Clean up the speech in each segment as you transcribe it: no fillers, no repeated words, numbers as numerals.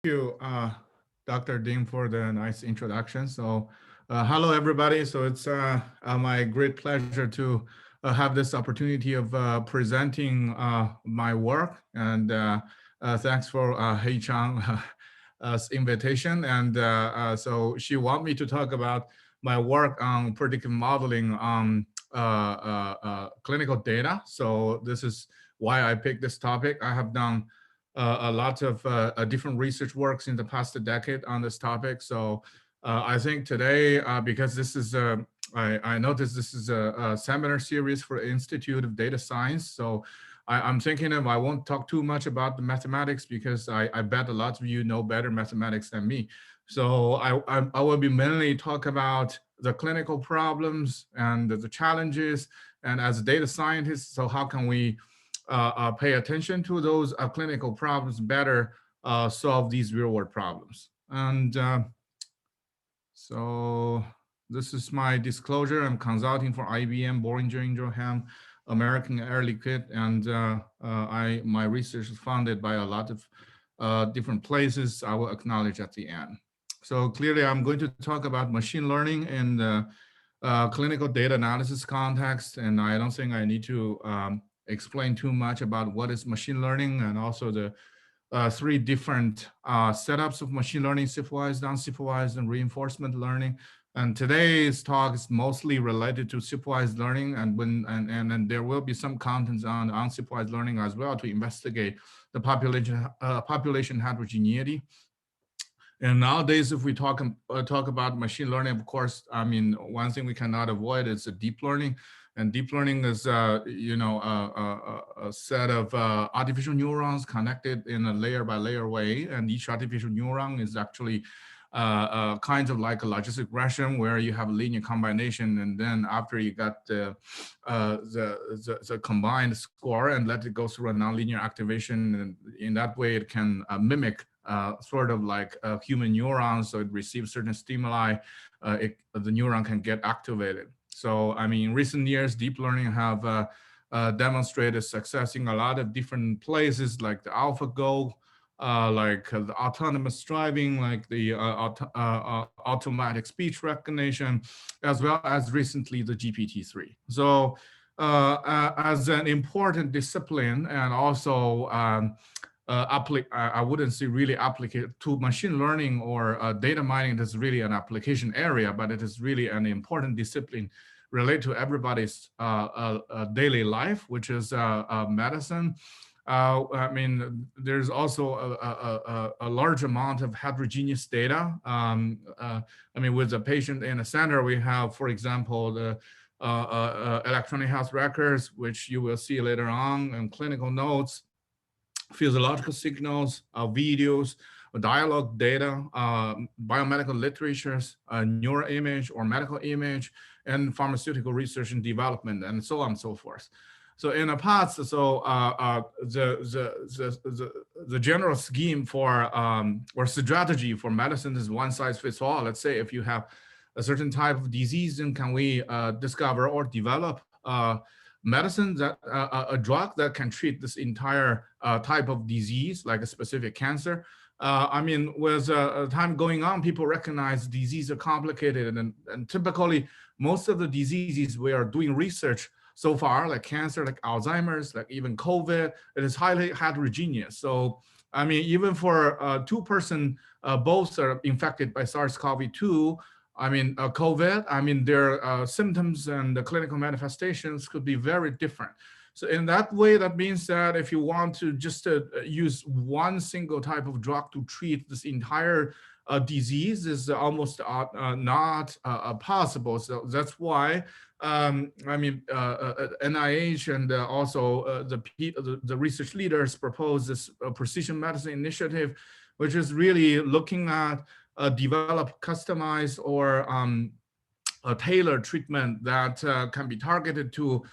You, Dr. Dean, for the nice introduction. Hello, everybody. It's my great pleasure to have this opportunity of presenting my work. And thanks for Hei Chang invitation. And she want me to talk about my work on predictive modeling on clinical data. So this is why I picked this topic. I have done a lot of different research works in the past decade on this topic. I think today, because I noticed this is a seminar series for Institute of Data Science. I'm thinking I won't talk too much about the mathematics because I bet a lot of you know better mathematics than me. I will be mainly talk about the clinical problems and the challenges. And as data scientists, so how can we pay attention to those clinical problems better, solve these real world problems. And this is my disclosure. I'm consulting for IBM, Bollinger Ingraham, American Air Liquide, and my research is funded by a lot of different places I will acknowledge at the end. So clearly I'm going to talk about machine learning in the clinical data analysis context, and I don't think I need to explain too much about what is machine learning and also the three different setups of machine learning: supervised, unsupervised, and reinforcement learning. And today's talk is mostly related to supervised learning, and there will be some contents on unsupervised learning as well to investigate the population heterogeneity. And nowadays, if we talk about machine learning, of course, I mean, one thing we cannot avoid is deep learning. And deep learning is, a set of artificial neurons connected in a layer by layer way. And each artificial neuron is actually kind of like a logistic regression where you have a linear combination, and then after you got the combined score and let it go through a nonlinear activation, and in that way it can mimic sort of like human neurons. So it receives certain stimuli, the neuron can get activated. So, I mean, in recent years, deep learning have demonstrated success in a lot of different places, like the AlphaGo, like the autonomous driving, like the automatic speech recognition, as well as recently the GPT-3. As an important discipline, and also I wouldn't say really applicate to machine learning or data mining. That's really an application area, but it is really an important discipline related to everybody's daily life, which is medicine. I mean, there's also a large amount of heterogeneous data. I mean, with the patient in the center, we have, for example, the electronic health records, which you will see later on, and clinical notes, physiological signals, videos, dialogue data, biomedical literatures, neuroimage or medical image, and pharmaceutical research and development, and so on and so forth. So in the past, the general scheme for or strategy for medicine is one size fits all. Let's say if you have a certain type of disease, then can we discover or develop medicine that a drug that can treat this entire type of disease, like a specific cancer. I mean, with time going on, people recognize diseases are complicated, and typically most of the diseases we are doing research so far, like cancer, like Alzheimer's, like even COVID, it is highly heterogeneous. So, I mean, even for two-person, both are infected by SARS-CoV-2, I mean, COVID, I mean, their symptoms and the clinical manifestations could be very different. So in that way, that means that if you want to just use one single type of drug to treat this entire disease is almost not possible. So that's why, I mean, NIH and also the research leaders propose this precision medicine initiative, which is really looking at develop customized or a tailored treatment that can be targeted to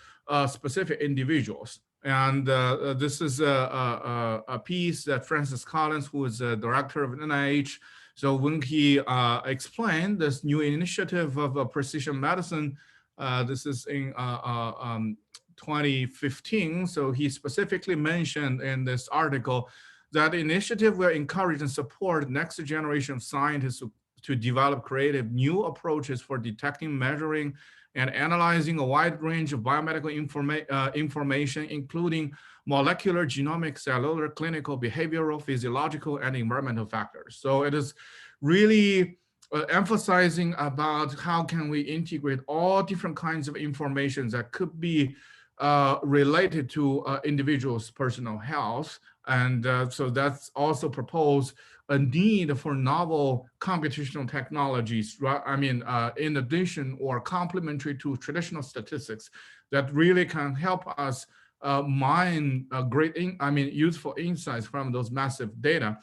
specific individuals. And this is a piece that Francis Collins, who is the director of NIH, so when he explained this new initiative of precision medicine, this is in 2015. So he specifically mentioned in this article that initiative will encourage and support next generation of scientists to develop creative new approaches for detecting, measuring, and analyzing a wide range of biomedical information, including molecular, genomic, cellular, clinical, behavioral, physiological, and environmental factors. So it is really emphasizing about how can we integrate all different kinds of information that could be related to individuals' personal health. And so that's also proposed a need for novel computational technologies, I mean, in addition or complementary to traditional statistics that really can help us mine useful insights from those massive data.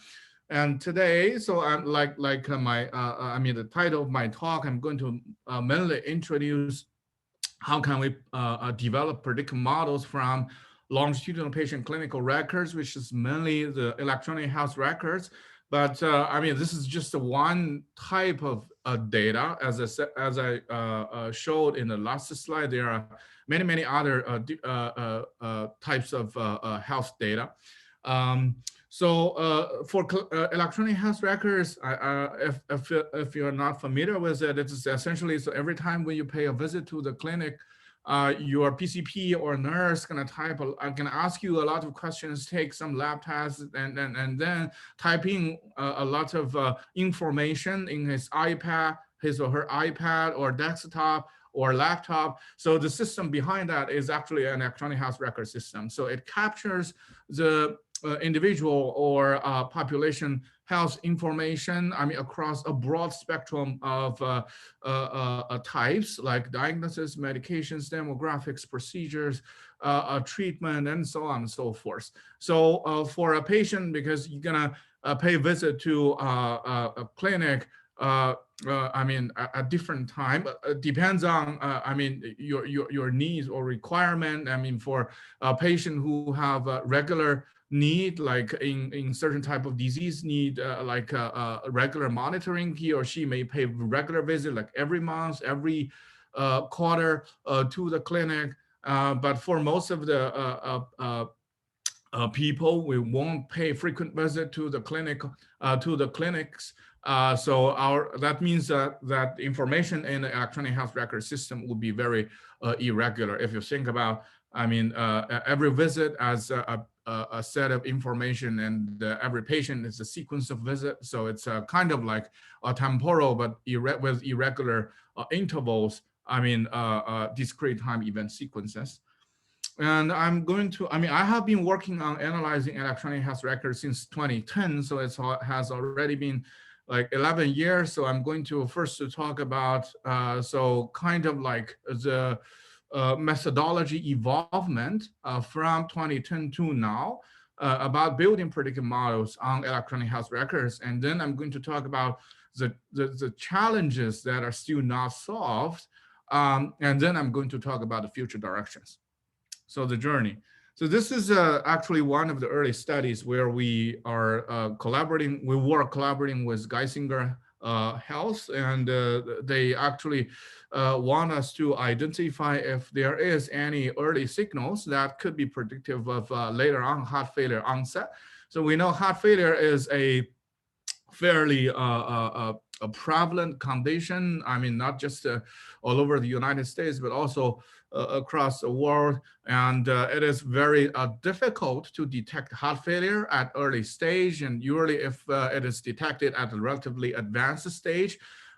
And today, so I'm the title of my talk, I'm going to mainly introduce how can we develop predictive models from longitudinal patient clinical records, which is mainly the electronic health records. But this is just one type of data. As I showed in the last slide, there are many other types of health data. For electronic health records, if you're not familiar with it, it's essentially, so every time when you pay a visit to the clinic, your PCP or nurse can ask you a lot of questions, take some lab tests, and then type in a lot of information in his or her iPad or desktop or laptop. So the system behind that is actually an electronic health record system. So it captures the individual or population health information, across a broad spectrum of types like diagnosis, medications, demographics, procedures, treatment, and so on and so forth. So for a patient, because you're gonna pay a visit to a clinic, at different time, depends on your needs or requirement. For a patient who have a regular need, like in certain type of disease need, regular monitoring, he or she may pay regular visit, like every month, every quarter to the clinic. But for most of the people, we won't pay frequent visit to the clinics. That means that information in the electronic health record system will be very irregular. If you think about, every visit as a set of information, and every patient is a sequence of visits. So it's kind of like a temporal, but with irregular intervals, discrete time event sequences. And I have been working on analyzing electronic health records since 2010. So it has already been like 11 years. So I'm going to first to talk about, the methodology evolvement from 2010 to now, about building predictive models on electronic health records. And then I'm going to talk about the challenges that are still not solved. And then I'm going to talk about the future directions. So the journey. So this is actually one of the early studies where we are collaborating. We were collaborating with Geisinger Health, and they actually want us to identify if there is any early signals that could be predictive of later on heart failure onset. So we know heart failure is a fairly a prevalent condition. Not just all over the United States, but also across the world. And it is very difficult to detect heart failure at early stage. And usually if it is detected at a relatively advanced stage,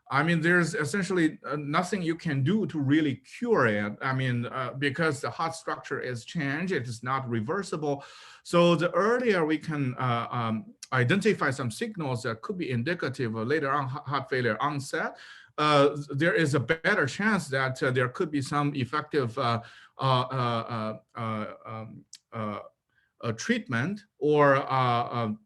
there's essentially nothing you can do to really cure it. Because the heart structure is changed, it is not reversible. So the earlier we can identify some signals that could be indicative of later on heart failure onset, there is a better chance that there could be some effective treatment or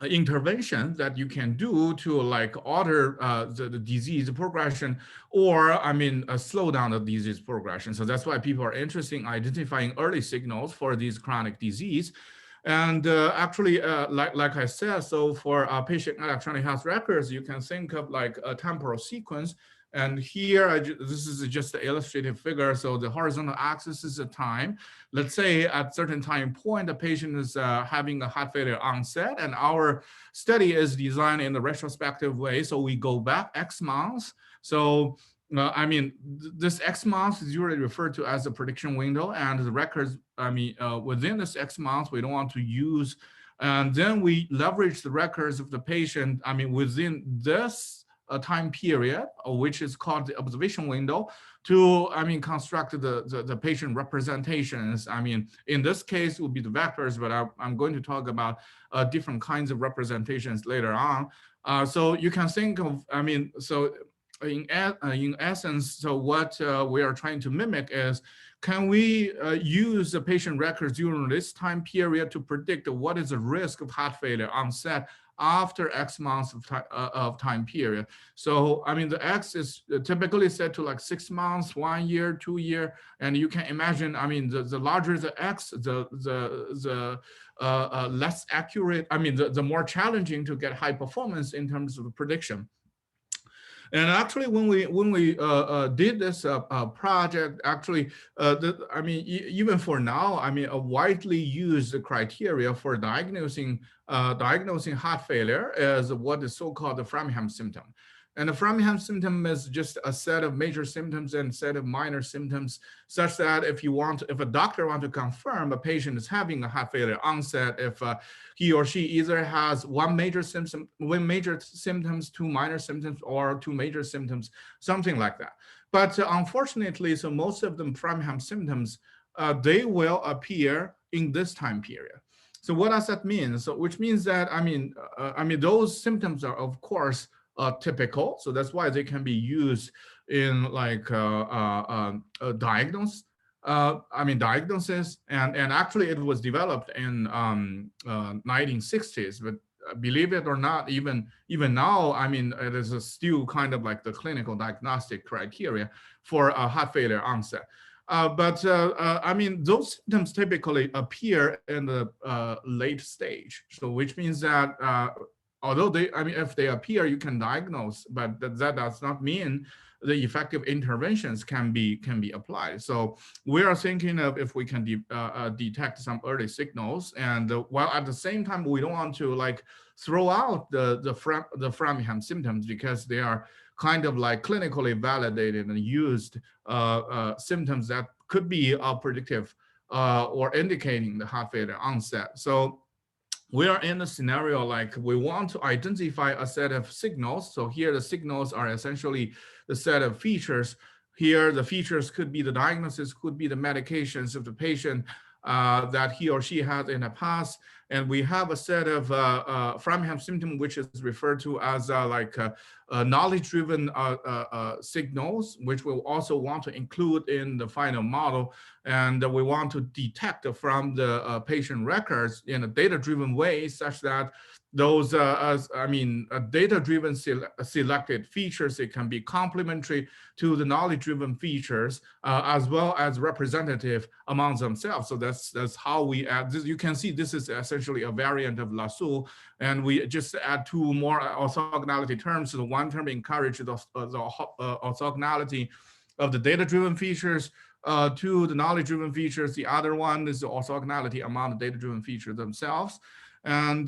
intervention that you can do to alter the disease progression, or slow down the disease progression. So that's why people are interested in identifying early signals for these chronic disease. And actually, like I said, so for patient electronic health records, you can think of like a temporal sequence And here, this is just an illustrative figure. So the horizontal axis is the time. Let's say at certain time point, the patient is having a heart failure onset, and our study is designed in a retrospective way. So we go back X months. So I mean, this X months is usually referred to as a prediction window, and the records, I mean, within this X months, we don't want to use, and then we leverage the records of the patient, I mean, within this time period, which is called the observation window, to, I mean, construct the patient representations. I mean, in this case, it will be the vectors, but I'm going to talk about different kinds of representations later on. So you can think of, I mean, so in essence, so what we are trying to mimic is, can we use the patient records during this time period to predict what is the risk of heart failure onset after X months of time period? So, I mean, the X is typically set to like 6 months, 1 year, 2 year, and you can imagine, I mean, the larger the X, the less accurate, I mean, the more challenging to get high performance in terms of the prediction. And actually, when we did this project, actually, I mean, even for now, I mean, a widely used criteria for diagnosing heart failure is what is so-called the Framingham symptom. And the Framingham symptom is just a set of major symptoms and a set of minor symptoms, such that if a doctor wants to confirm a patient is having a heart failure onset, if he or she either has one major symptoms, 2 minor symptoms, or 2 major symptoms, something like that. But unfortunately, so most of them Framingham symptoms, they will appear in this time period. So what does that mean? So which means that, I mean, those symptoms are, of course, typical. So that's why they can be used in like diagnosis. And actually it was developed in 1960s, but believe it or not, even now, I mean, it is still kind of like the clinical diagnostic criteria for a heart failure onset. I mean, those symptoms typically appear in the late stage. So which means that although if they appear, you can diagnose, but that does not mean the effective interventions can be applied. So we are thinking of if we can detect some early signals, and while at the same time we don't want to like throw out the Framingham symptoms, because they are kind of like clinically validated and used symptoms that could be predictive or indicating the heart failure onset. So we are in a scenario like we want to identify a set of signals. So here the signals are essentially the set of features. Here the features could be the diagnosis, could be the medications of the patient that he or she had in the past. And we have a set of Framingham symptom, which is referred to as knowledge-driven signals, which we'll also want to include in the final model. And we want to detect from the patient records in a data-driven way, such that those, data-driven selected features, it can be complementary to the knowledge-driven features, as well as representative among themselves. So that's how we add this. You can see this is essentially a variant of Lasso, and we just add 2 more orthogonality terms. So the one term encourages the orthogonality of the data-driven features to the knowledge-driven features. The other one is the orthogonality among the data-driven features themselves. And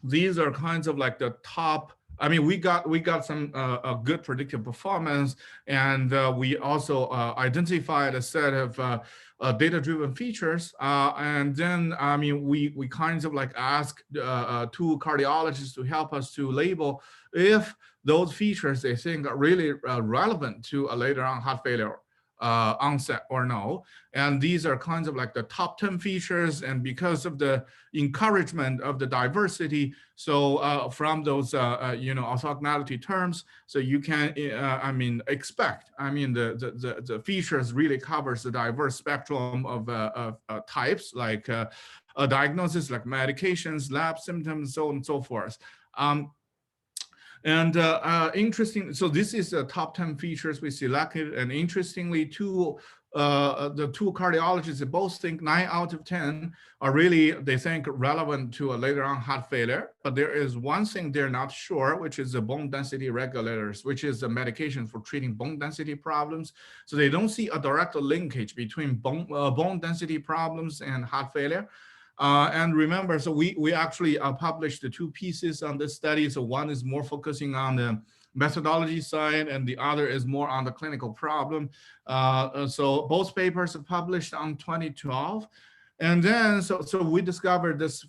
these are kinds of like the top. I mean, we got some good predictive performance, and we also identified a set of data-driven features. And then, I mean, we kinds of like ask 2 cardiologists to help us to label if those features they think are really relevant to a later on heart failure onset or no. And these are kinds of like the top 10 features. And because of the encouragement of the diversity, so from those orthogonality terms, so you can expect, the features really covers the diverse spectrum of types, like a diagnosis, like medications, lab symptoms, so on and so forth. Interesting, so this is the top 10 features we selected, and interestingly, 2 the two cardiologists, they both think 9 out of 10 are really, they think, relevant to a later on heart failure. But there is one thing they're not sure, which is the bone density regulators, which is the medication for treating bone density problems. So they don't see a direct linkage between bone density problems and heart failure. And remember, so we actually published the two pieces on this study. So one is more focusing on the methodology side, and the other is more on the clinical problem. So both papers are published on 2012. And then, so we discovered this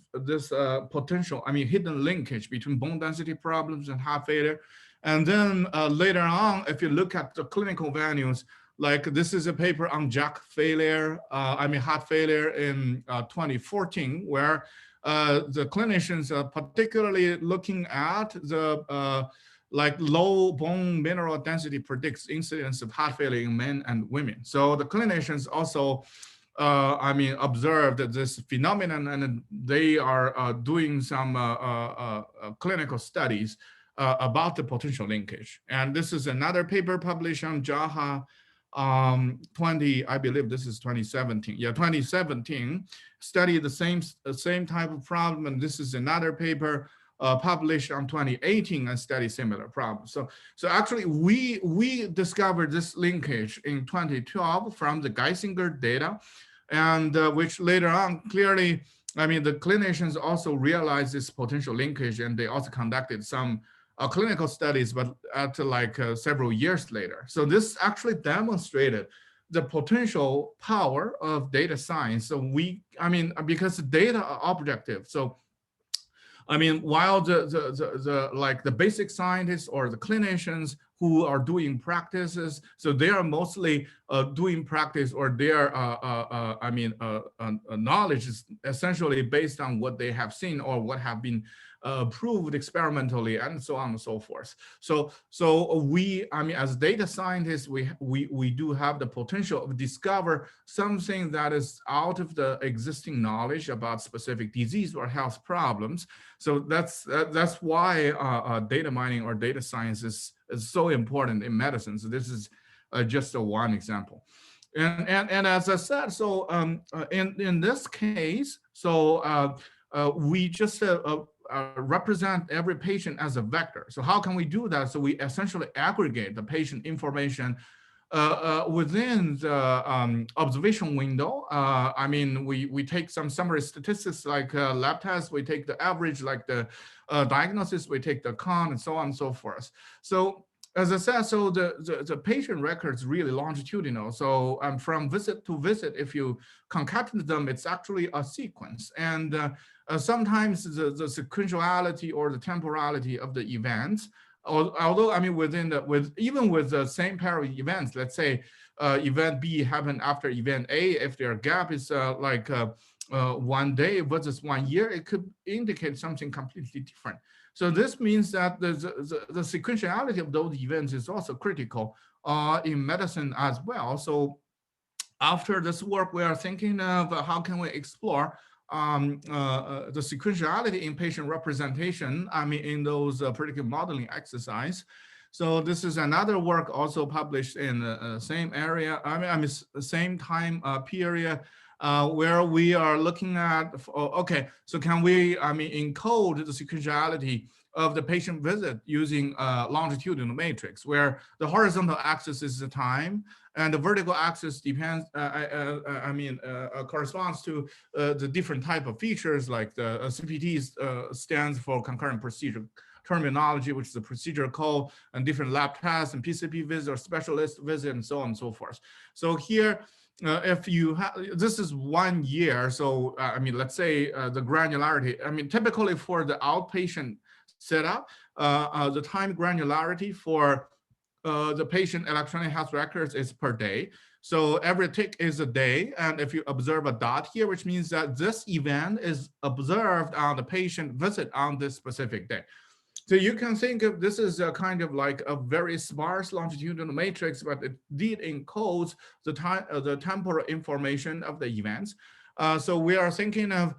potential, hidden linkage between bone density problems and heart failure. And then later on, if you look at the clinical values, like this is a paper on jack failure, heart failure in 2014, where the clinicians are particularly looking at the like low bone mineral density predicts incidence of heart failure in men and women. So the clinicians also, observed this phenomenon, and they are doing some clinical studies about the potential linkage. And this is another paper published on JAHA 20, I believe this is 2017. Yeah, 2017, study the same type of problem. And this is another paper published on 2018 and study similar problems. So actually we discovered this linkage in 2012 from the Geisinger data, and which later on clearly, the clinicians also realized this potential linkage, and they also conducted some clinical studies, but at several years later. So this actually demonstrated the potential power of data science. So because data are objective. So while the basic scientists or the clinicians who are doing practices, so they are mostly doing practice, or their knowledge is essentially based on what they have seen or what have been proved experimentally, and so on and so forth. So we, as data scientists, we do have the potential to discover something that is out of the existing knowledge about specific disease or health problems. So that's why data mining or data science is so important in medicine. So this is just one example. And as I said, so in this case, so we just represent every patient as a vector. So how can we do that? So we essentially aggregate the patient information within the observation window. We take some summary statistics like lab tests, we take the average, like the diagnosis, we take the con, and so on and so forth. So as I said, so the patient records really longitudinal. So from visit to visit, if you concatenate them, it's actually a sequence. And sometimes the sequentiality or the temporality of the events, although even with the same pair of events, let's say event B happened after event A, if their gap is 1 day versus 1 year, it could indicate something completely different. So this means that the sequentiality of those events is also critical in medicine as well. So after this work, we are thinking of how can we explore the sequentiality in patient representation, in those predictive modeling exercise. So this is another work also published in the same area, same time period, where we are looking at, okay, so can we, encode the sequentiality of the patient visit using longitudinal matrix, where the horizontal axis is the time, and the vertical axis depends, corresponds to the different type of features, like the CPT stands for concurrent procedure terminology, which is the procedure code, and different lab tests and PCP visit or specialist visit, and so on and so forth. So here, if you have, this is 1 year. So, let's say the granularity, typically for the outpatient setup, the time granularity for the patient electronic health records is per day. So every tick is a day. And if you observe a dot here, which means that this event is observed on the patient visit on this specific day. So you can think of this as a kind of like a very sparse longitudinal matrix, but it did encodes the time, the temporal information of the events. So we are thinking of,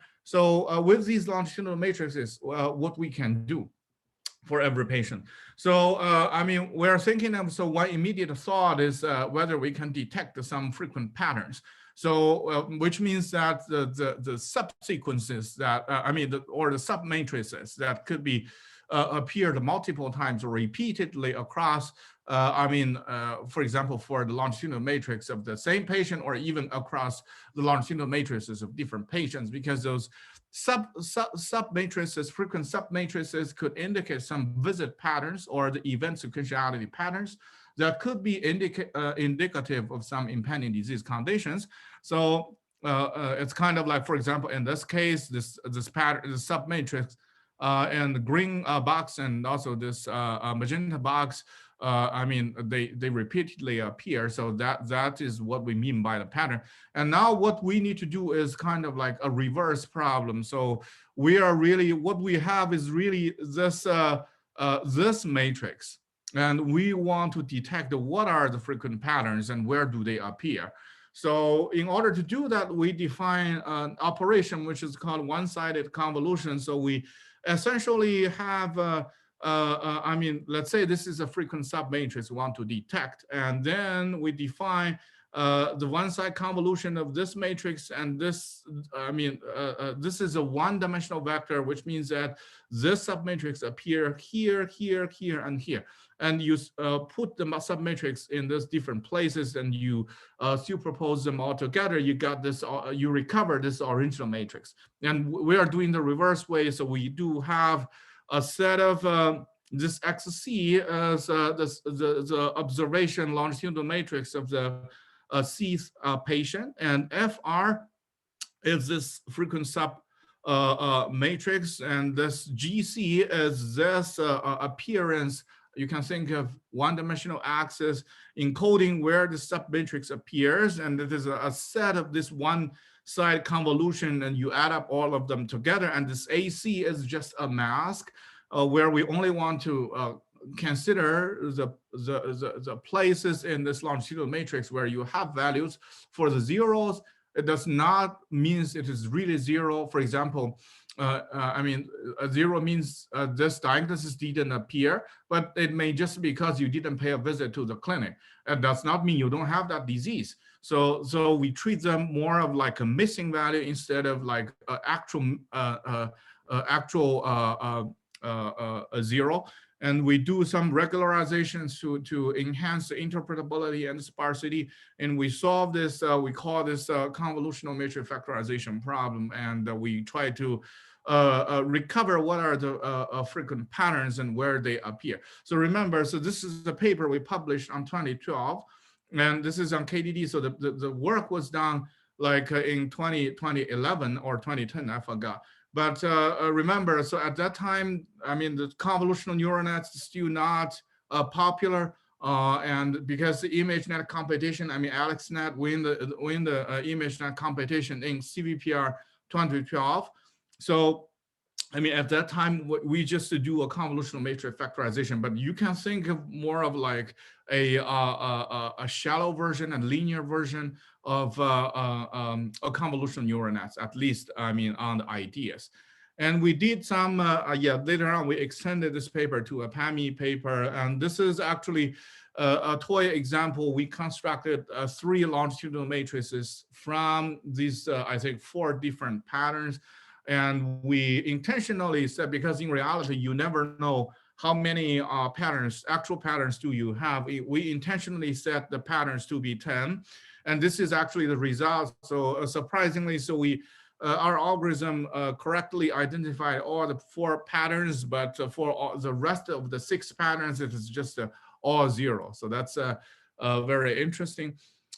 with these longitudinal matrices, what we can do. for every patient. So, I mean, we're thinking of, so one immediate thought is whether we can detect some frequent patterns. So, which means that the subsequences that, I mean, or the submatrices that could be appeared multiple times or repeatedly across, for example, for the longitudinal matrix of the same patient, or even across the longitudinal matrices of different patients, because those submatrices, frequent submatrices could indicate some visit patterns or the event sequentiality patterns that could be indicative of some impending disease conditions. So it's kind of like, for example, in this case, this pattern, the submatrix, and the green box and also this magenta box, they repeatedly appear. So that is what we mean by the pattern. And now what we need to do is kind of like a reverse problem. So we are really, what we have is really this, this matrix. And we want to detect what are the frequent patterns and where do they appear. So in order to do that, we define an operation which is called one-sided convolution. So we essentially have, let's say this is a frequent submatrix we want to detect, and then we define the one-side convolution of this matrix, and this, this is a one-dimensional vector, which means that this submatrix appear here, here, here, and here. And you put the submatrix in these different places, and you superpose them all together. You got this. You recover this original matrix. And we are doing the reverse way. So we do have a set of this XC as the observation longitudinal matrix of the C patient, and FR is this frequent sub matrix, and this GC is this appearance. You can think of one-dimensional axis encoding where the submatrix appears, and it is a set of this one-side convolution, and you add up all of them together, and this AC is just a mask where we only want to consider the places in this longitudinal matrix where you have values for the zeros. It does not mean it is really zero. For example, a zero means this diagnosis didn't appear, but it may just be because you didn't pay a visit to the clinic. It does not mean you don't have that disease. So we treat them more of like a missing value instead of like actual zero. And we do some regularizations to enhance the interpretability and sparsity. And we solve this, we call this convolutional matrix factorization problem. And we try to recover what are the frequent patterns and where they appear. So remember, so this is the paper we published on 2012. And this is on KDD. So the work was done like in 2011 or 2010, I forgot. But remember, so at that time, the convolutional neural nets is still not popular, and because the ImageNet competition, AlexNet win the ImageNet competition in CVPR 2012. So, at that time, we just do a convolutional matrix factorization, but you can think of more of like a shallow version and linear version of a convolutional neural nets, at least, on the ideas. And we did some, later on, we extended this paper to a PAMI paper. And this is actually a toy example. We constructed 3 longitudinal matrices from these, I think, 4 different patterns. And we intentionally said, because in reality, you never know how many patterns, actual patterns do you have. We intentionally set the patterns to be 10. And this is actually the result. So surprisingly, so our algorithm correctly identified all the 4 patterns, but for all the rest of the 6 patterns, it is just all 0. So that's very interesting.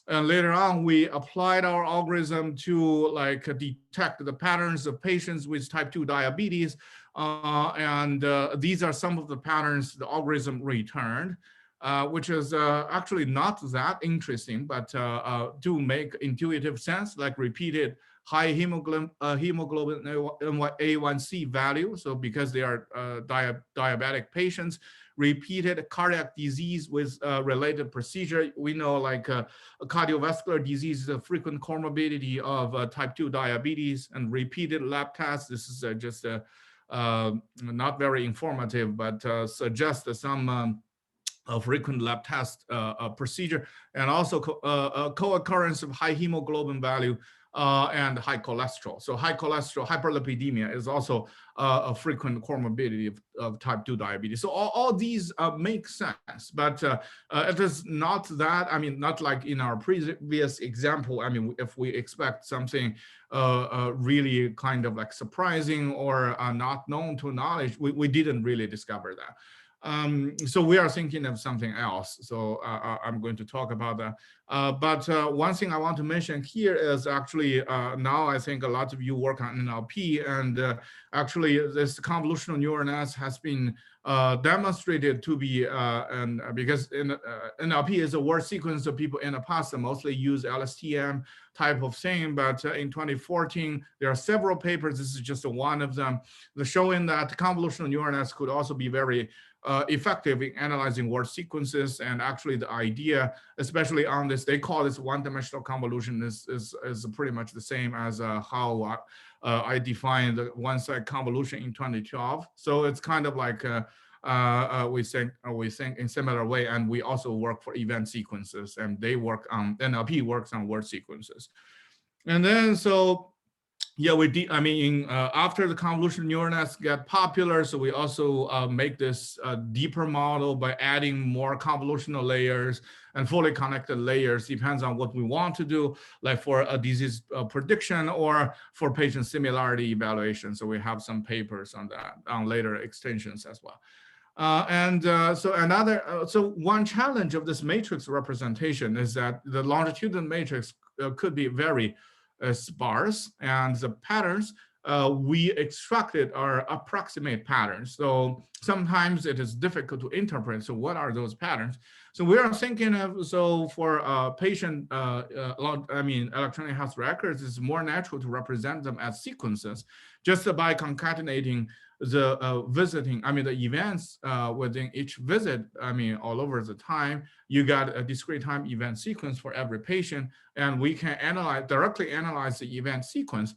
And later on, we applied our algorithm to like detect the patterns of patients with type 2 diabetes. These are some of the patterns the algorithm returned, which is actually not that interesting, but do make intuitive sense, like repeated high hemoglobin A1C value. So because they are diabetic patients, repeated cardiac disease with related procedure. We know like cardiovascular disease is a frequent comorbidity of type 2 diabetes, and repeated lab tests. This is just not very informative, but suggests some frequent lab test procedure, and also co-occurrence of high hemoglobin value and high cholesterol. So high cholesterol, hyperlipidemia is also a frequent comorbidity of type 2 diabetes. So all these make sense, but it is not that, I mean, not like in our previous example. I mean, if we expect something really kind of like surprising or not known to knowledge, we didn't really discover that. So we are thinking of something else. So I'm going to talk about that. But one thing I want to mention here is actually now I think a lot of you work on NLP, and actually this convolutional neural nets has been demonstrated to be, and because NLP is a word sequence of people in the past that mostly use LSTM type of thing, but in 2014, there are several papers, this is just one of them, showing that convolutional neural nets could also be very effective in analyzing word sequences. And actually the idea, especially on this, they call this one-dimensional convolution, is pretty much the same as how I defined the one-side convolution in 2012. So it's kind of like we think in similar way, and we also work for event sequences, and they work on, NLP works on word sequences. And then so yeah, I mean, after the convolutional neural nets get popular, so we also make this deeper model by adding more convolutional layers and fully connected layers, depends on what we want to do, like for a disease prediction or for patient similarity evaluation. So we have some papers on that, on later extensions as well. So one challenge of this matrix representation is that the longitudinal matrix could be very sparse, and the patterns we extracted are approximate patterns. So sometimes it is difficult to interpret. So what are those patterns? So we are thinking of, so for patient, electronic health records, it's more natural to represent them as sequences just by concatenating the the events within each visit, all over the time. You got a discrete time event sequence for every patient, and we can directly analyze the event sequence.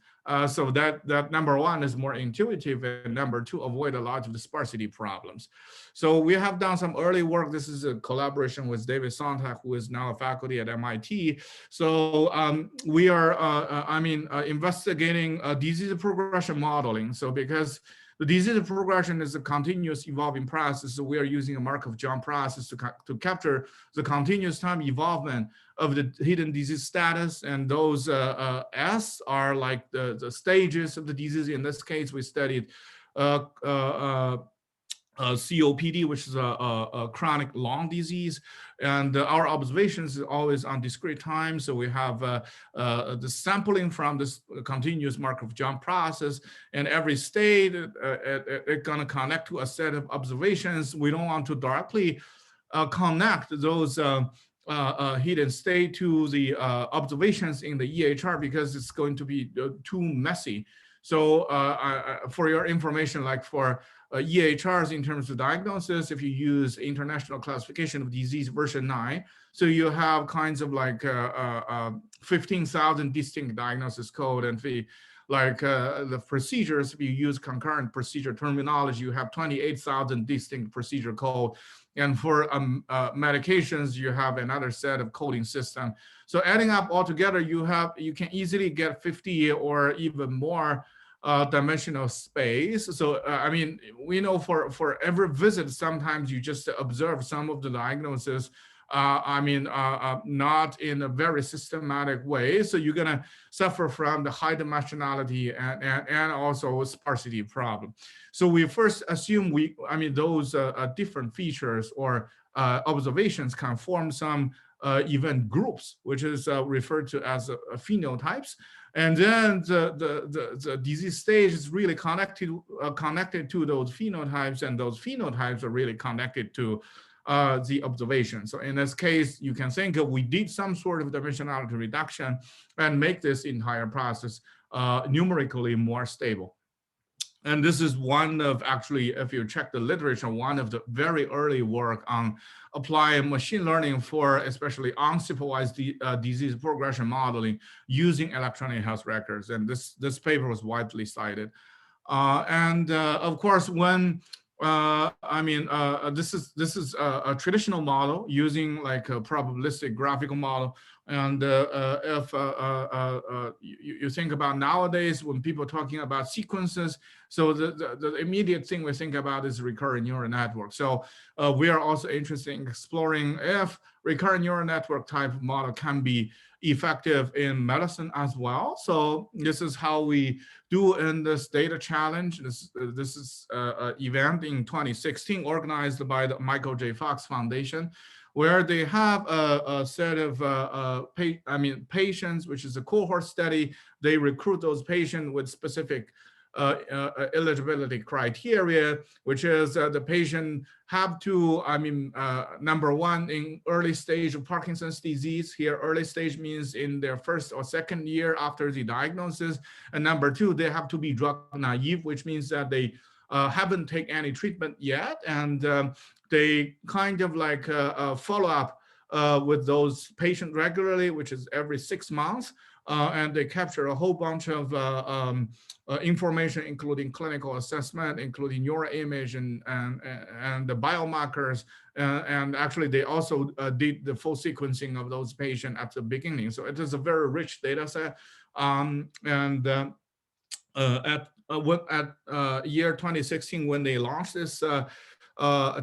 So that number one is more intuitive, and number two, avoid a lot of the sparsity problems. So we have done some early work. This is a collaboration with David Sontag, who is now a faculty at MIT. So we are, investigating disease progression modeling. So because the disease progression is a continuous evolving process, so we are using a Markov-John process to capture the continuous time evolvement of the hidden disease status. And those S are like the stages of the disease. In this case, we studied COPD, which is a chronic lung disease, and our observations is always on discrete time. So we have the sampling from this continuous Markov-John process, and every state it's gonna connect to a set of observations. We don't want to directly connect those hidden state to the observations in the EHR, because it's going to be too messy. So for your information, like for EHRs in terms of diagnosis, if you use International Classification of Disease version 9, so you have kinds of like 15,000 distinct diagnosis code, and the procedures, if you use concurrent procedure terminology, you have 28,000 distinct procedure code. And for medications, you have another set of coding system. So adding up all together, you can easily get 50 or even more dimensional space. So we know for every visit, sometimes you just observe some of the diagnosis, not in a very systematic way. So you're gonna suffer from the high dimensionality and also sparsity problem. So we first assume those different features or observations can form some event groups, which is referred to as phenotypes. And then the disease stage is really connected to those phenotypes, and those phenotypes are really connected to the observation. So in this case, you can think we did some sort of dimensionality reduction and make this entire process numerically more stable. And this is one of, actually, if you check the literature, one of the very early work on applying machine learning for especially unsupervised disease progression modeling using electronic health records. And this paper was widely cited. Of course, when this is a traditional model using like a probabilistic graphical model. And if you think about nowadays when people are talking about sequences, so the immediate thing we think about is recurrent neural network. So we are also interested in exploring if recurrent neural network type of model can be effective in medicine as well. So this is how we do in this data challenge. This is an event in 2016 organized by the Michael J. Fox Foundation, where they have a set of patients, which is a cohort study. They recruit those patients with specific eligibility criteria, which is the patient have to, number one, in early stage of Parkinson's disease. Here, early stage means in their first or second year after the diagnosis. And number two, they have to be drug naive, which means that they haven't taken any treatment yet. And they kind of like follow up with those patients regularly, which is every 6 months. And they capture a whole bunch of information, including clinical assessment, including neuroimage and the biomarkers. And actually, they also did the full sequencing of those patients at the beginning. So it is a very rich data set. At year 2016, when they launched this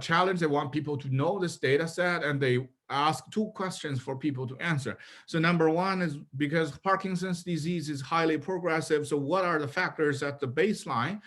challenge, they want people to know this data set, and they ask 2 questions for people to answer. So number one is, because Parkinson's disease is highly progressive, so what are the factors at the baseline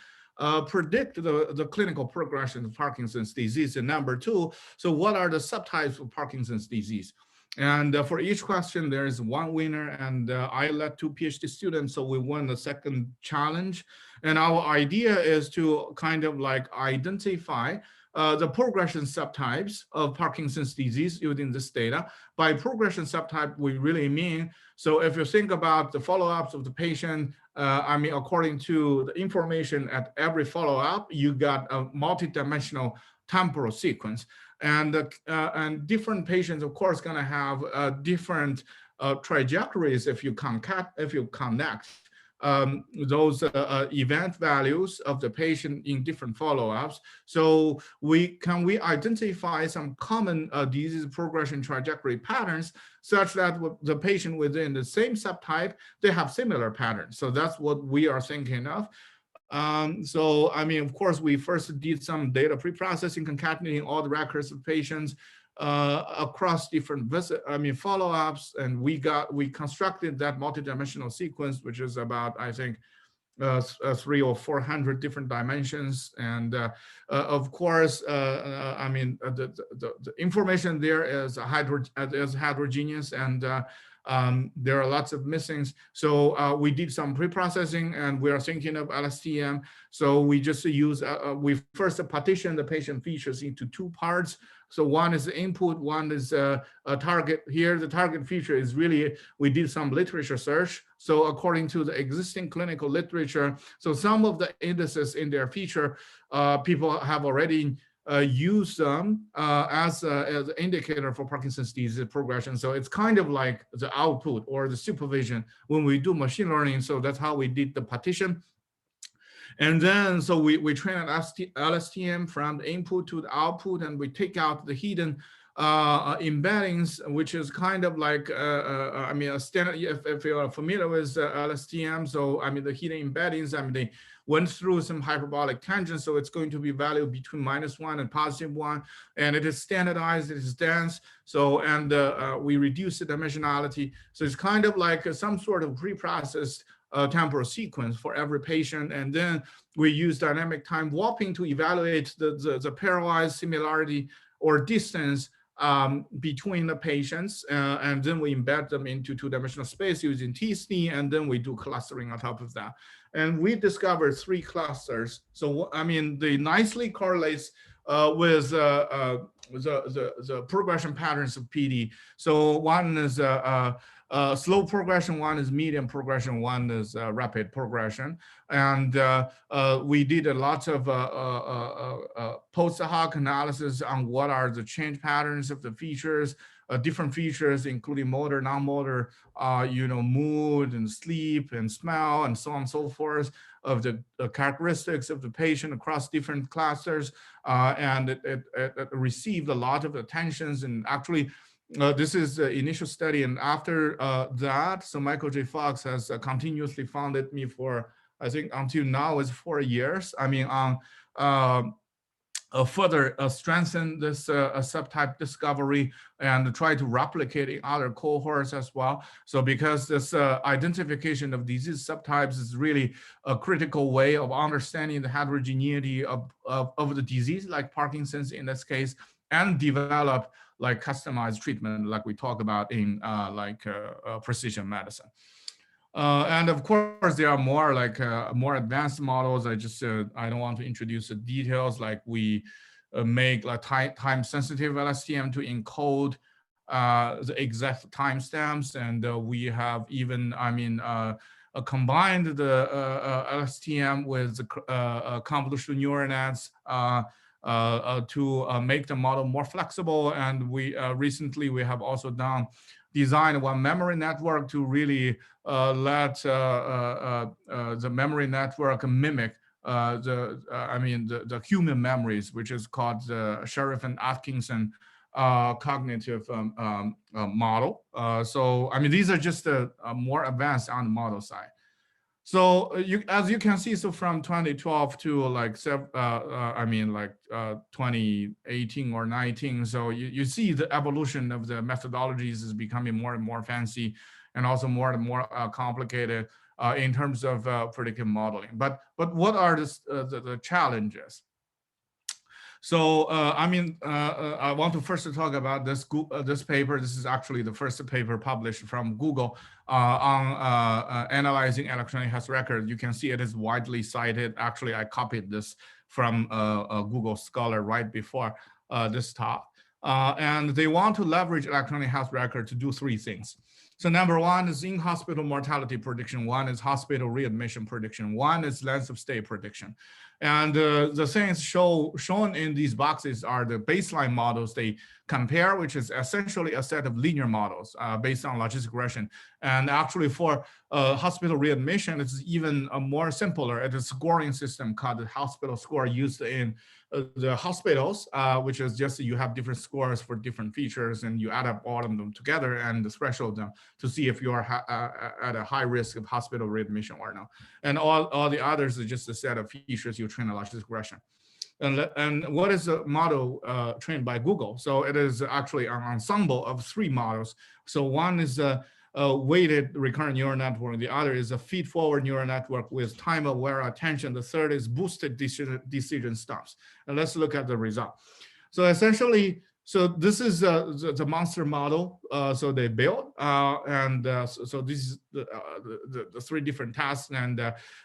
predict the clinical progression of Parkinson's disease? And number two, so what are the subtypes of Parkinson's disease? And for each question, there is one winner, and I led 2 PhD students, so we won the second challenge. And our idea is to kind of like identify the progression subtypes of Parkinson's disease using this data. By progression subtype, we really mean, so if you think about the follow-ups of the patient, according to the information at every follow-up, you got a multidimensional temporal sequence. And different patients, of course, gonna have different trajectories if you connect those event values of the patient in different follow-ups. So can we identify some common disease progression trajectory patterns such that the patient within the same subtype, they have similar patterns. So that's what we are thinking of. Of course, we first did some data preprocessing, concatenating all the records of patients across different follow-ups, and we constructed that multidimensional sequence, which is about, I think, 300 or 400 different dimensions. And of course, the information there is heterogeneous, and there are lots of missings. So we did some pre-processing, and we are thinking of LSTM. So we just use, we first partition the patient features into 2 parts. So one is the input, one is a target. Here, the target feature is really, we did some literature search. So according to the existing clinical literature, so some of the indices in their feature, people have already used them as an indicator for Parkinson's disease progression. So it's kind of like the output or the supervision when we do machine learning. So that's how we did the partition. And then, so we train an LSTM from the input to the output, and we take out the hidden embeddings, which is kind of like, a standard, if you're familiar with LSTM, so the hidden embeddings, they went through some hyperbolic tangents, so it's going to be valued between -1 and +1, and it is standardized, it is dense, so, and we reduce the dimensionality. So it's kind of like some sort of pre-processed temporal sequence for every patient. And then we use dynamic time warping to evaluate the pairwise similarity or distance between the patients. And then we embed them into 2-dimensional space using TSD, and then we do clustering on top of that. And we discovered 3 clusters. So, they nicely correlates with the progression patterns of PD. So one is slow progression, one is medium progression, one is rapid progression. And we did a lot of post hoc analysis on what are the change patterns of the features different features, including motor, non-motor, mood and sleep and smell and so on and so forth, of the characteristics of the patient across different clusters. And it received a lot of attentions. And actually, this is the initial study. And after that, so Michael J. Fox has continuously funded me for, I think until now is 4 years. I mean, on further strengthen this subtype discovery and try to replicate in other cohorts as well. So because this identification of disease subtypes is really a critical way of understanding the heterogeneity of the disease, like Parkinson's in this case, and develop like customized treatment like we talk about in precision medicine. And of course, there are more more advanced models. I don't want to introduce the details. Like we make like time-sensitive LSTM to encode the exact timestamps, and we have even, combined the LSTM with the convolutional neural nets to make the model more flexible. And we recently we have also designed one memory network to really let the memory network mimic the human memories, which is called the Sheriff and Atkinson cognitive model. So I mean, these are just more advanced on the model side. So as you can see, so from 2012 to 2018 or 19, so you see the evolution of the methodologies is becoming more and more fancy, and also more and more complicated in terms of predictive modeling. But what are the challenges? So I want to first talk about this paper. This is actually the first paper published from Google on analyzing electronic health record. You can see it is widely cited. Actually, I copied this from a Google Scholar right before this talk. And they want to leverage electronic health record to do 3 things. So number 1 is in-hospital mortality prediction. 1 is hospital readmission prediction. 1 is length of stay prediction. And the things shown in these boxes are the baseline models they compare, which is essentially a set of linear models based on logistic regression. And actually for hospital readmission, it's even more simpler. It's a scoring system called the hospital score used in the hospitals, which is just you have different scores for different features, and you add up all of them together and threshold them to see if you are at a high risk of hospital readmission or not. And all the others are just a set of features you train a logistic regression. And what is the model trained by Google? So it is actually an ensemble of 3 models. So one is a weighted recurrent neural network. The other is a feed-forward neural network with time-aware attention. The third is boosted decision stops. And let's look at the result. So essentially, so this is the monster model. So they built, so this is the 3 different tasks, and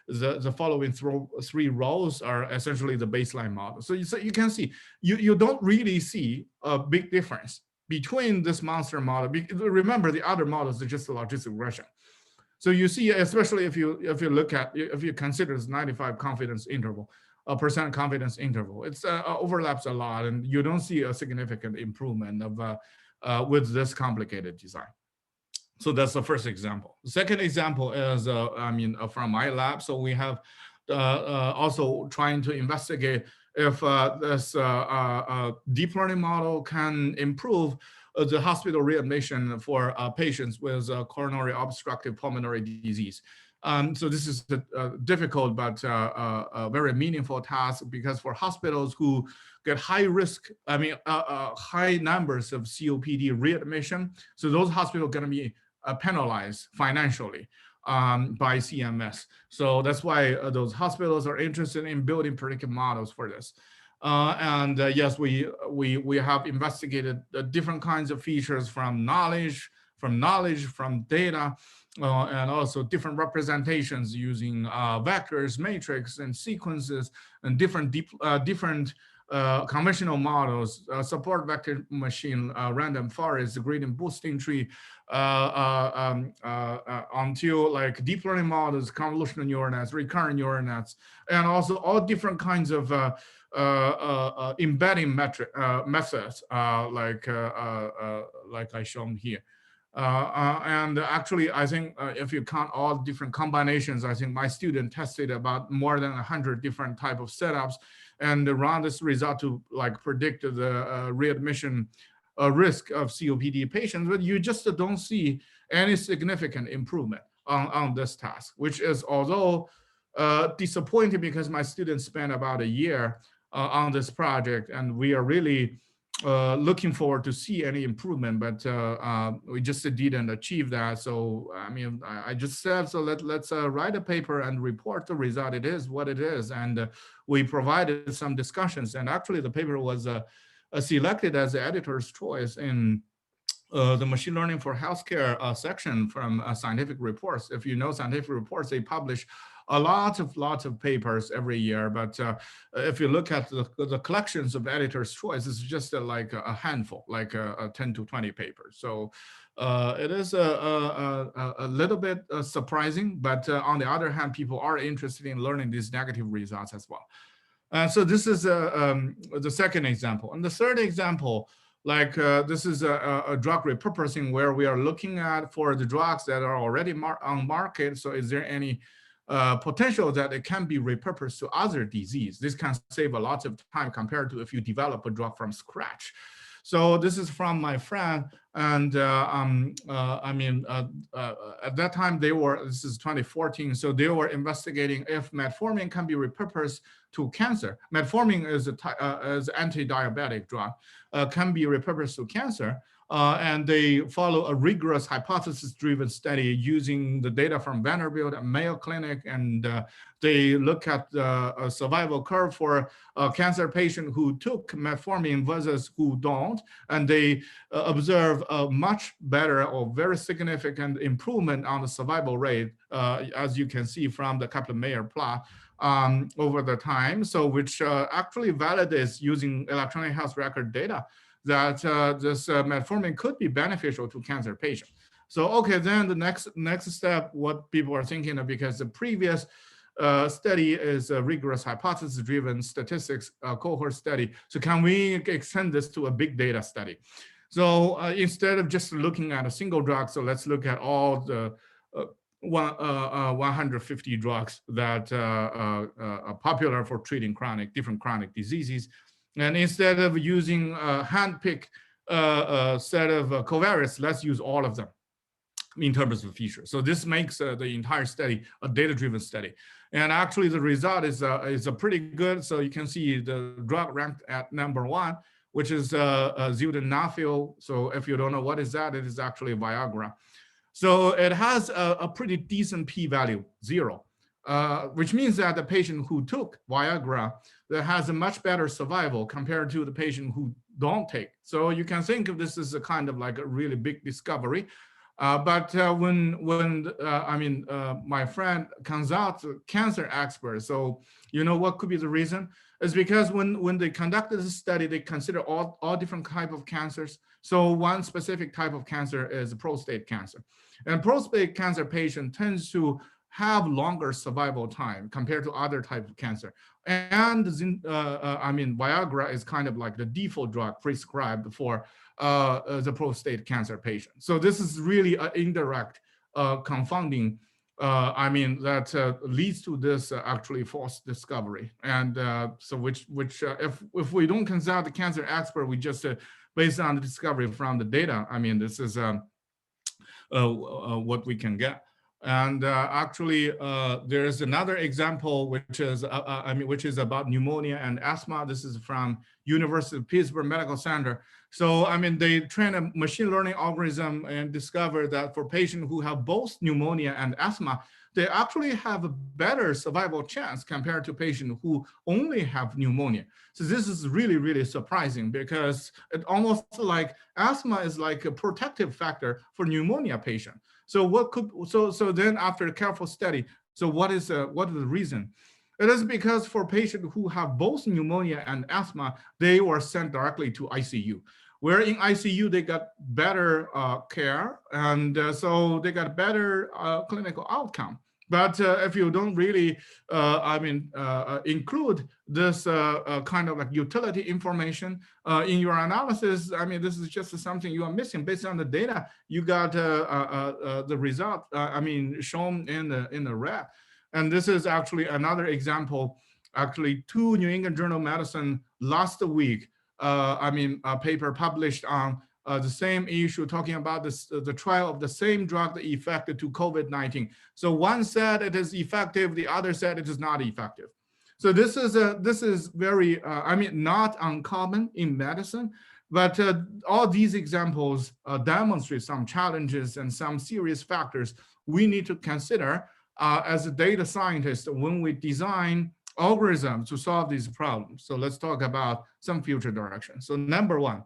the following 3 rows are essentially the baseline model. So you can see you don't really see a big difference between this monster model. Remember, the other models are just a logistic regression. So you see, especially if you consider this 95 confidence interval, a % confidence interval, it overlaps a lot, and you don't see a significant improvement of with this complicated design. So that's the first example. The second example is, from my lab. So we have also trying to investigate if this deep learning model can improve the hospital readmission for patients with coronary obstructive pulmonary disease. So this is a difficult but very meaningful task, because for hospitals who get high risk, high numbers of COPD readmission, so those hospitals are going to be penalized financially by CMS. So that's why those hospitals are interested in building predictive models for this. Yes, we have investigated different kinds of features from knowledge, from data, and also different representations using vectors, matrix, and sequences, and different conventional models, support vector machine, random forest, gradient boosting tree, until like deep learning models, convolutional neural nets, recurrent neural nets, and also all different kinds of embedding methods like I shown here. And actually, I think if you count all different combinations, I think my student tested about more than 100 different type of setups and run this result to like predict the readmission risk of COPD patients, but you just don't see any significant improvement on this task, which is although disappointing because my students spent about a year on this project, and we are really looking forward to see any improvement, but we just didn't achieve that. So I mean, I just said, so let's write a paper and report the result. It is what it is, and we provided some discussions, and actually the paper was selected as the editor's choice in the machine learning for healthcare section from scientific reports. If you know scientific reports, they publish a lots of papers every year. But if you look at the collections of editor's choice, it's just like a handful, like 10 to 20 papers. So it is a little bit surprising, but on the other hand, people are interested in learning these negative results as well. So this is the second example. And the third example, like this is a drug repurposing where we are looking at for the drugs that are already on market. So is there any potential that it can be repurposed to other disease? This can save a lot of time compared to if you develop a drug from scratch. So this is from my friend, and I mean, at that time this is 2014, so they were investigating if metformin can be repurposed to cancer. Metformin is an anti-diabetic drug, can be repurposed to cancer. And they follow a rigorous hypothesis-driven study using the data from Vanderbilt and Mayo Clinic, and they look at the survival curve for a cancer patient who took metformin versus who don't, and they observe a much better or very significant improvement on the survival rate, as you can see from the Kaplan-Meier plot over the time. So which actually validates using electronic health record data that this metformin could be beneficial to cancer patients. So okay, then the next step, what people are thinking of, because the previous study is a rigorous hypothesis-driven statistics cohort study. So can we extend this to a big data study? So instead of just looking at a single drug, so let's look at all the 150 drugs that are popular for treating different chronic diseases. And instead of using a hand-picked set of covariates, let's use all of them in terms of features. So this makes the entire study a data-driven study. And actually the result is a pretty good. So you can see the drug ranked at #1, which is sildenafil. So if you don't know what is that, it is actually Viagra. So it has a pretty decent p-value, 0. Which means that the patient who took Viagra that has a much better survival compared to the patient who don't take. So you can think of this as a kind of like a really big discovery. But when I mean, my friend consults cancer experts, so you know what could be the reason? Is because when they conducted this study, they consider all different type of cancers. So one specific type of cancer is prostate cancer. And prostate cancer patient tends to have longer survival time compared to other types of cancer. And I mean, Viagra is kind of like the default drug prescribed for the prostate cancer patient. So this is really an indirect confounding, I mean, that leads to this actually false discovery. And so which if we don't consult the cancer expert, we just based on the discovery from the data, I mean, this is what we can get. And actually, there is another example, which is which is about pneumonia and asthma. This is from University of Pittsburgh Medical Center. So I mean, they train a machine learning algorithm and discover that for patients who have both pneumonia and asthma, they actually have a better survival chance compared to patients who only have pneumonia. So this is really, really surprising because it almost like asthma is like a protective factor for pneumonia patient. So what could so then after a careful study, so what is the reason? It is because for patients who have both pneumonia and asthma, they were sent directly to ICU. Where in ICU, they got better care, and so they got better clinical outcome. But if you don't really, include this kind of like utility information in your analysis, I mean, this is just something you are missing based on the data you got the result. Shown in the red, and this is actually another example. Actually, two New England Journal of Medicine last week, a paper published on the same issue, talking about this, the trial of the same drug, the effect to COVID-19. So one said it is effective, the other said it is not effective. So this is very, not uncommon in medicine, but all these examples demonstrate some challenges and some serious factors we need to consider as a data scientist when we design algorithms to solve these problems. So let's talk about some future directions. So number one,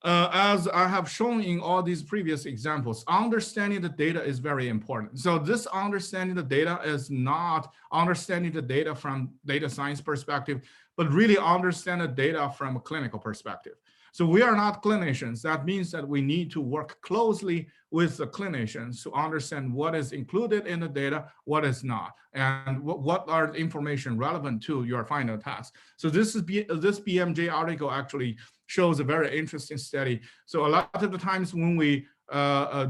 as I have shown in all these previous examples, understanding the data is very important. So this understanding the data is not understanding the data from data science perspective, but really understand the data from a clinical perspective. So we are not clinicians. That means that we need to work closely with the clinicians to understand what is included in the data, what is not, and what are the information relevant to your final task. So this BMJ article actually shows a very interesting study. So a lot of the times when we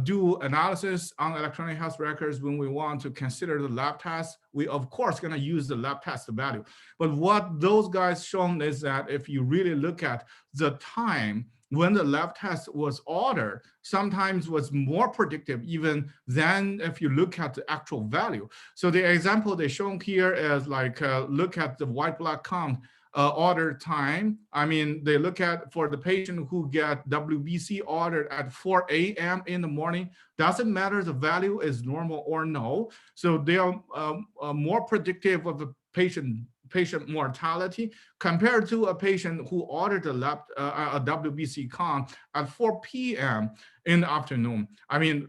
do analysis on electronic health records, when we want to consider the lab test, we of course gonna use the lab test value. But what those guys shown is that if you really look at the time when the lab test was ordered, sometimes was more predictive even than if you look at the actual value. So the example they shown here is like, look at the white blood count order time. I mean, they look at for the patient who get WBC ordered at 4 a.m. in the morning, doesn't matter the value is normal or no. So they are more predictive of the patient mortality compared to a patient who ordered a WBC count at 4 p.m. in the afternoon. I mean,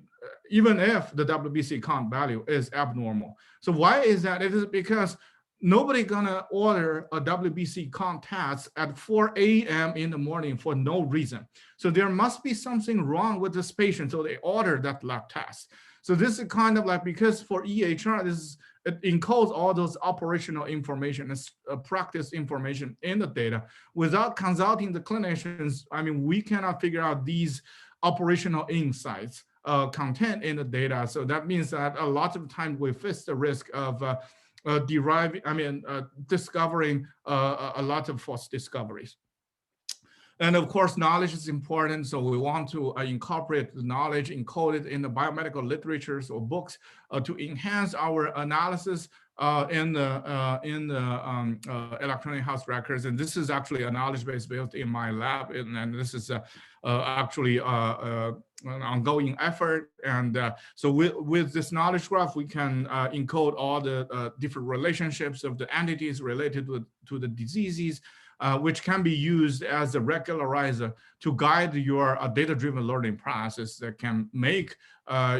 even if the WBC count value is abnormal. So why is that? It is because nobody gonna order a WBC count test at 4 a.m. in the morning for no reason. So there must be something wrong with this patient, so they order that lab test. So this is kind of like, because for EHR, it encodes all those operational information and practice information in the data. Without consulting the clinicians, I mean, we cannot figure out these operational insights content in the data. So that means that a lot of times we face the risk of discovering a lot of false discoveries. And of course, knowledge is important. So we want to incorporate the knowledge encoded in the biomedical literatures or books to enhance our analysis in the electronic health records. And this is actually a knowledge base built in my lab. And this is actually an ongoing effort. And so with this knowledge graph, we can encode all the different relationships of the entities related to the diseases, which can be used as a regularizer to guide your data-driven learning process that can make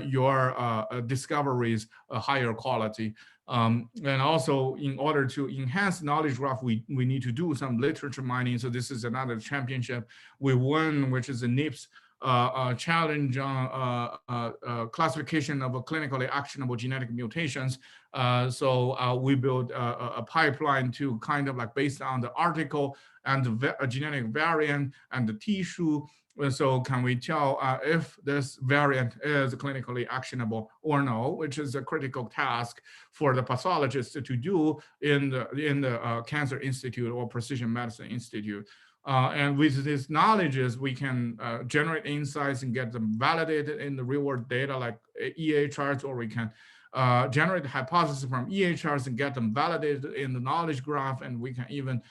your discoveries a higher quality. And also, in order to enhance knowledge graph, we need to do some literature mining. So this is another championship we won, which is a NIPS challenge on classification of clinically actionable genetic mutations. So we built a pipeline to kind of like based on the article and the genetic variant and the tissue. So can we tell if this variant is clinically actionable or no, which is a critical task for the pathologist to do in the Cancer Institute or Precision Medicine Institute. And with these knowledges, we can generate insights and get them validated in the real world data like EHRs, or we can generate hypotheses from EHRs and get them validated in the knowledge graph. And we can even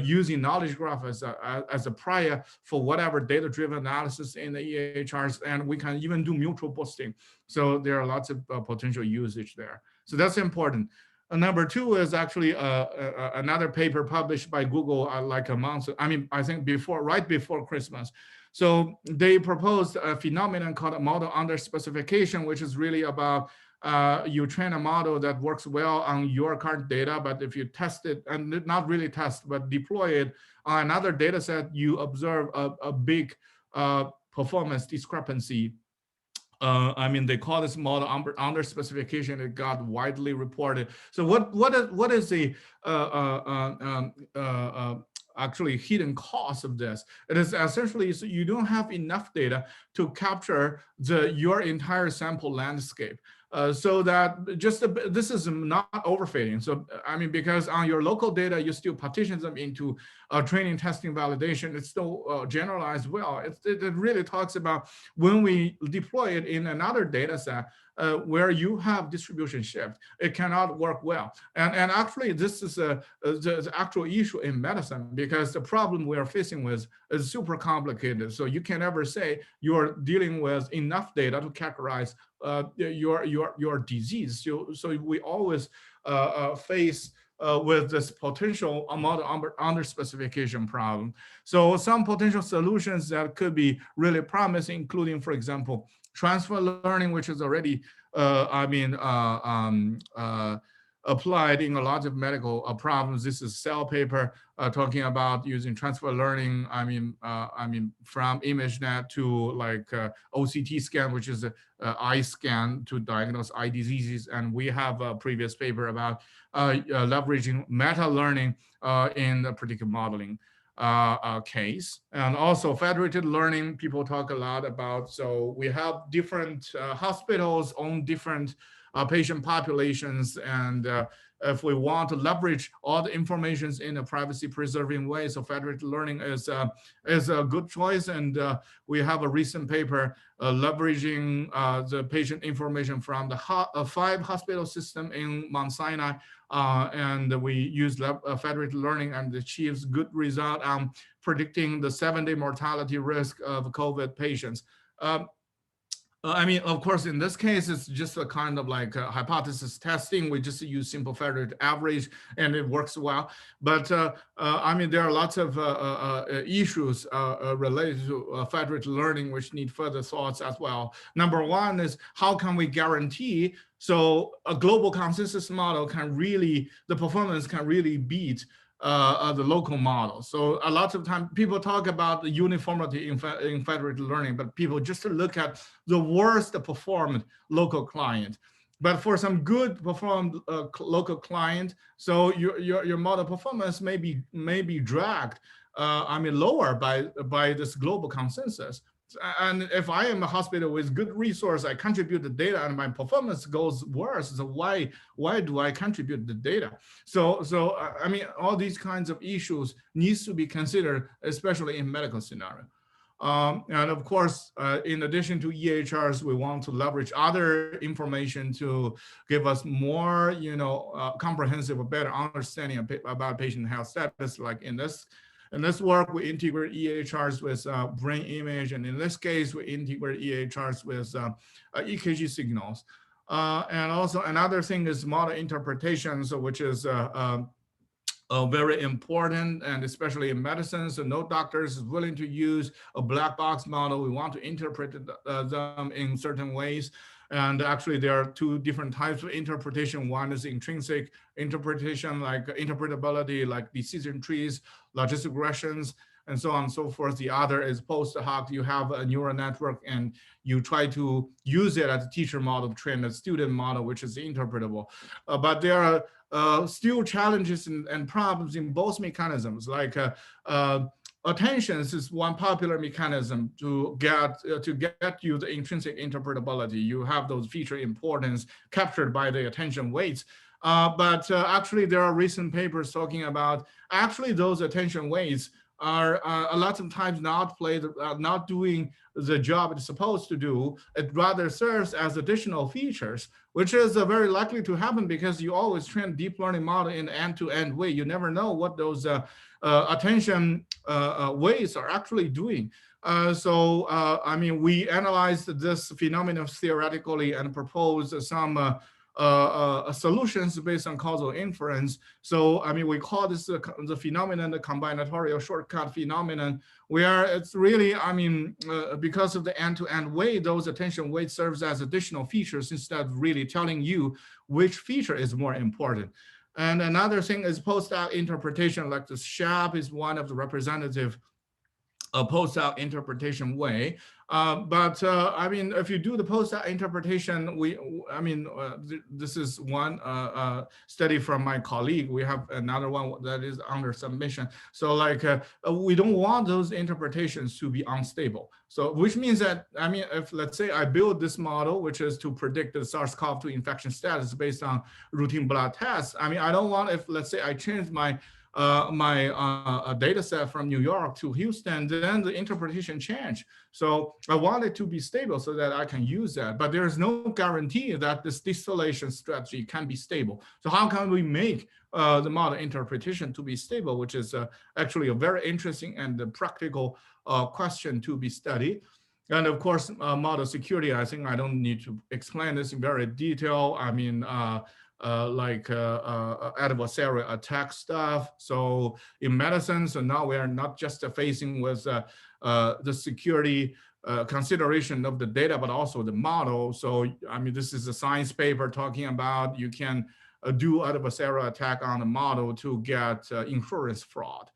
using knowledge graph as a prior for whatever data-driven analysis in the EHRs. And we can even do mutual boosting. So there are lots of potential usage there. So that's important. Number two is actually another paper published by Google like a month, I think right before Christmas. So they proposed a phenomenon called model under specification, which is really about you train a model that works well on your current data, but if you test it, and not really test, but deploy it on another data set, you observe a big performance discrepancy I mean, they call this model under specification. It got widely reported. So what is the actually hidden cost of this? It is essentially so you don't have enough data to capture your entire sample landscape. So that just this is not overfitting. So I mean, because on your local data, you still partition them into training, testing, validation. It's still generalized well. It really talks about when we deploy it in another data set where you have distribution shift, it cannot work well. And actually, this is the actual issue in medicine, because the problem we are facing with is super complicated. So you can never say you're dealing with enough data to characterize your disease. So we always face with this potential amount of under specification problem. So some potential solutions that could be really promising, including, for example, transfer learning, which is already, applied in a lot of medical problems. This is Cell paper talking about using transfer learning. From ImageNet to like OCT scan, which is a eye scan to diagnose eye diseases. And we have a previous paper about leveraging meta learning in the predictive modeling case. And also federated learning, people talk a lot about. So we have different hospitals on different patient populations, and if we want to leverage all the informations in a privacy preserving way, so federated learning is a good choice. And we have a recent paper leveraging the patient information from the 5 hospital system in Mount Sinai, and we use federated learning and achieves good result on predicting the 7-day mortality risk of COVID patients. Of course, in this case, it's just a kind of like a hypothesis testing. We just use simple federated average, and it works well. But there are lots of issues related to federated learning, which need further thoughts as well. Number one is, how can we guarantee so a global consensus model can really, the performance can really beat the local model. So a lot of time people talk about the uniformity in federated learning, but people just look at the worst performed local client. But for some good performed local client, so your model performance may be dragged, lower by this global consensus. And if I am a hospital with good resource, I contribute the data and my performance goes worse. So why do I contribute the data? So all these kinds of issues needs to be considered, especially in medical scenario. And of course, in addition to EHRs, we want to leverage other information to give us more, comprehensive, better understanding about patient health status. Like in this work, we integrate EHRs with brain image, and in this case, we integrate EHRs with EKG signals. And also another thing is model interpretation, so which is very important, and especially in medicine. So no doctor is willing to use a black box model. We want to interpret them in certain ways. And actually, there are 2 different types of interpretation. One is intrinsic interpretation, like interpretability, like decision trees, logistic regressions, and so on and so forth. The other is post hoc. You have a neural network and you try to use it as a teacher model to train a student model, which is interpretable. But there are still challenges and problems in both mechanisms. Like attentions is one popular mechanism to get you the intrinsic interpretability. You have those feature importance captured by the attention weights. But actually, there are recent papers talking about actually those attention weights are a lot of times not doing the job it's supposed to do. It rather serves as additional features, which is very likely to happen because you always train deep learning model in end-to-end way. You never know what those attention weights are actually doing. We analyzed this phenomenon theoretically and proposed some solutions based on causal inference. So, we call this the phenomenon, the combinatorial shortcut phenomenon, where it's really, because of the end-to-end way, those attention weights serves as additional features instead of really telling you which feature is more important. And another thing is post-hoc interpretation, like the SHAP is one of the representative a post-hoc interpretation way. I mean, if you do the post-hoc interpretation, this is one study from my colleague. We have another one that is under submission. So like, we don't want those interpretations to be unstable. So which means that, I mean, if let's say I build this model, which is to predict the SARS-CoV-2 infection status based on routine blood tests, I mean, I don't want, if let's say I change my data set from New York to Houston, then the interpretation change. So I want it to be stable so that I can use that. But there is no guarantee that this distillation strategy can be stable. So how can we make the model interpretation to be stable, which is actually a very interesting and practical question to be studied. And of course, model security, I think I don't need to explain this in very detail. I mean, adversarial attack stuff. So in medicine, so now we are not just facing with the security consideration of the data, but also the model. So, I mean, this is a science paper talking about you can do adversarial attack on the model to get insurance fraud.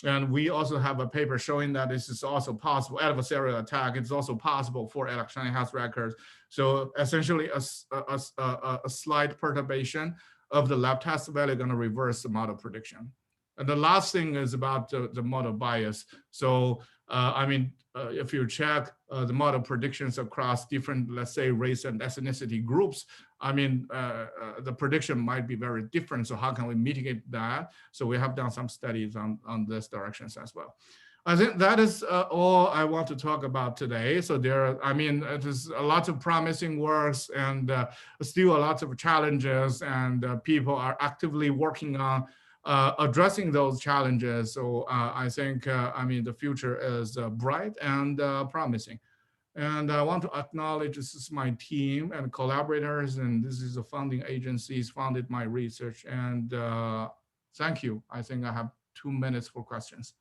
And we also have a paper showing that this is also possible. Adversarial attack is also possible for electronic health records. So essentially a slight perturbation of the lab test value going to reverse the model prediction. And the last thing is about the model bias. So if you check the model predictions across different, let's say, race and ethnicity groups, I mean, the prediction might be very different. So how can we mitigate that? So we have done some studies on this directions as well. I think that is all I want to talk about today. So there's a lot of promising works and still a lot of challenges, and people are actively working on addressing those challenges. So I think, the future is bright and promising. And I want to acknowledge this is my team and collaborators, and this is the funding agencies funded my research. And thank you. I think I have 2 minutes for questions.